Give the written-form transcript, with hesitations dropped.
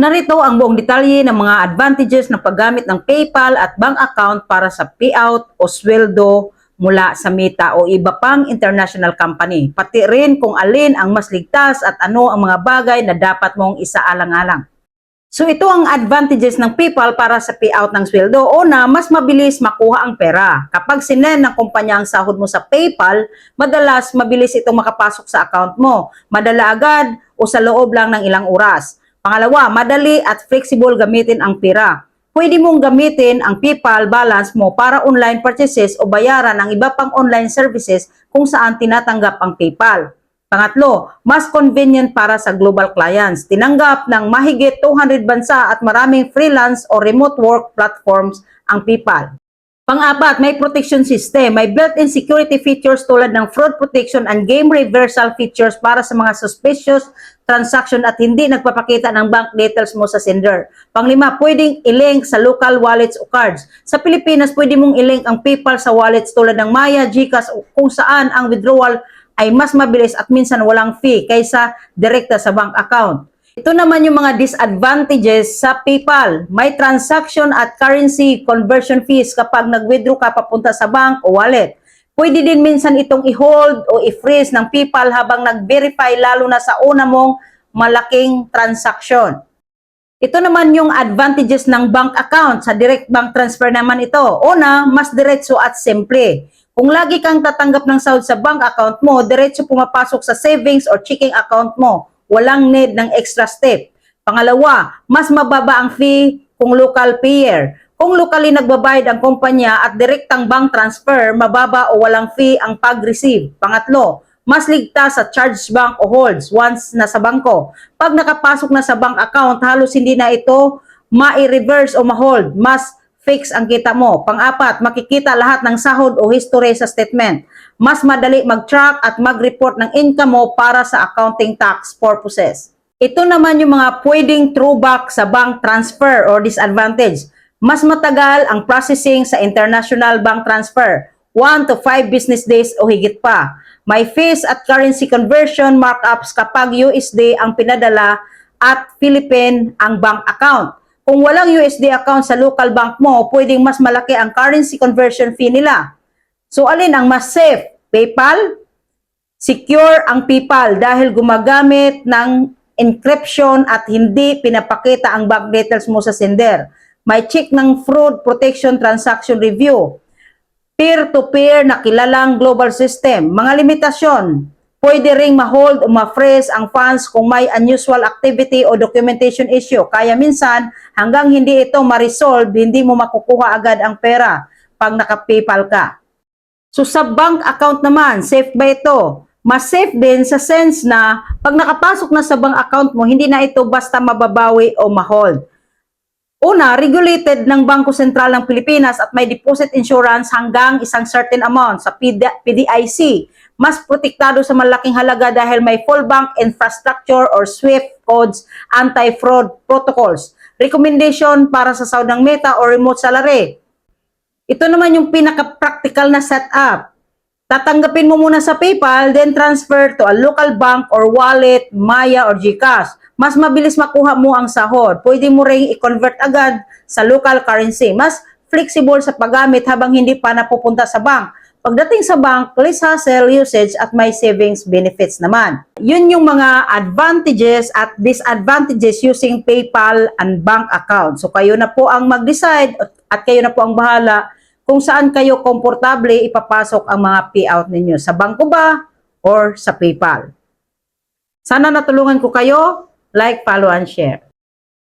Narito ang buong detalye ng mga advantages ng paggamit ng PayPal at bank account para sa payout o sweldo mula sa Meta o iba pang international company. Pati rin kung alin ang mas ligtas at ano ang mga bagay na dapat mong isaalang-alang. So ito ang advantages ng PayPal para sa payout ng sweldo. Una, mas mabilis makuha ang pera. Kapag sinend ng kumpanya ang sahod mo sa PayPal, madalas mabilis itong makapasok sa account mo. Madala agad o sa loob lang ng ilang oras. Pangalawa, madali at flexible gamitin ang pera. Pwede mong gamitin ang PayPal balance mo para online purchases o bayaran ng iba pang online services kung saan tinatanggap ang PayPal. Pangatlo, mas convenient para sa global clients. Tinanggap ng mahigit 200 bansa at maraming freelance o remote work platforms ang PayPal. Pang-apat, may protection system. May built-in security features tulad ng fraud protection and game reversal features para sa mga suspicious transaction at hindi nagpapakita ng bank details mo sa sender. Panglima, pwedeng i-link sa local wallets o cards. Sa Pilipinas, pwede mong i-link ang PayPal sa wallets tulad ng Maya, GCash kung saan ang withdrawal ay mas mabilis at minsan walang fee kaysa direkta sa bank account. Ito naman yung mga disadvantages sa PayPal. May transaction at currency conversion fees kapag nag-withdraw ka papunta sa bank o wallet. Pwede din minsan itong i-hold o i-freeze ng PayPal habang nag-verify lalo na sa una mong malaking transaction. Ito naman yung advantages ng bank account. Sa direct bank transfer naman ito. Una, mas diretso at simple. Kung lagi kang tatanggap ng sahod sa bank account mo, diretso pumapasok sa savings or checking account mo. Walang need ng extra step. Pangalawa, mas mababa ang fee kung local payer. Kung locally nagbabayad ang kumpanya at direktang bank transfer, mababa o walang fee ang pag-receive. Pangatlo, mas ligtas sa charge bank o holds once nasa bangko. Pag nakapasok na sa bank account, halos hindi na ito ma-reverse o ma-hold. Mas fix ang kita mo. Pang-apat, makikita lahat ng sahod o history sa statement. Mas madali mag-track at mag-report ng income mo para sa accounting tax purposes. Ito naman yung mga pwedeng throwback sa bank transfer or disadvantage. Mas matagal ang processing sa international bank transfer, 1 to 5 business days o higit pa. May fees at currency conversion markups kapag USD ang pinadala at Philippine ang bank account. Kung walang USD account sa local bank mo, pwedeng mas malaki ang currency conversion fee nila. So alin ang mas safe? PayPal? Secure ang PayPal dahil gumagamit ng encryption at hindi pinapakita ang bank details mo sa sender. May check ng fraud protection transaction review. Peer-to-peer na kilalang global system. Mga limitasyon. Pwede ring ma-hold o ma-freeze ang funds kung may unusual activity o documentation issue. Kaya minsan, hanggang hindi ito ma-resolve, hindi mo makukuha agad ang pera pag naka-PayPal ka. So sa bank account naman, safe ba ito? Mas safe din sa sense na pag nakapasok na sa bank account mo, hindi na ito basta mababawi o ma-hold. Una, regulated ng Bangko Sentral ng Pilipinas at may deposit insurance hanggang isang certain amount sa PDIC. Mas protektado sa malaking halaga dahil may full bank infrastructure or SWIFT codes, anti-fraud protocols. Recommendation para sa sahod ng Meta or remote salary. Ito naman yung pinaka-practical na setup. Tatanggapin mo muna sa PayPal, then transfer to a local bank or wallet, Maya or GCash. Mas mabilis makuha mo ang sahod. Pwede mo ring i-convert agad sa local currency. Mas flexible sa paggamit habang hindi pa napupunta sa bank. Pagdating sa bank, less hassle usage at may savings benefits naman. Yun yung mga advantages at disadvantages using PayPal and bank account. So kayo na po ang mag-decide at kayo na po ang bahala kung saan kayo komportable ipapasok ang mga payout ninyo. Sa bangko ba or sa PayPal? Sana natulungan ko kayo. Like, follow, and share.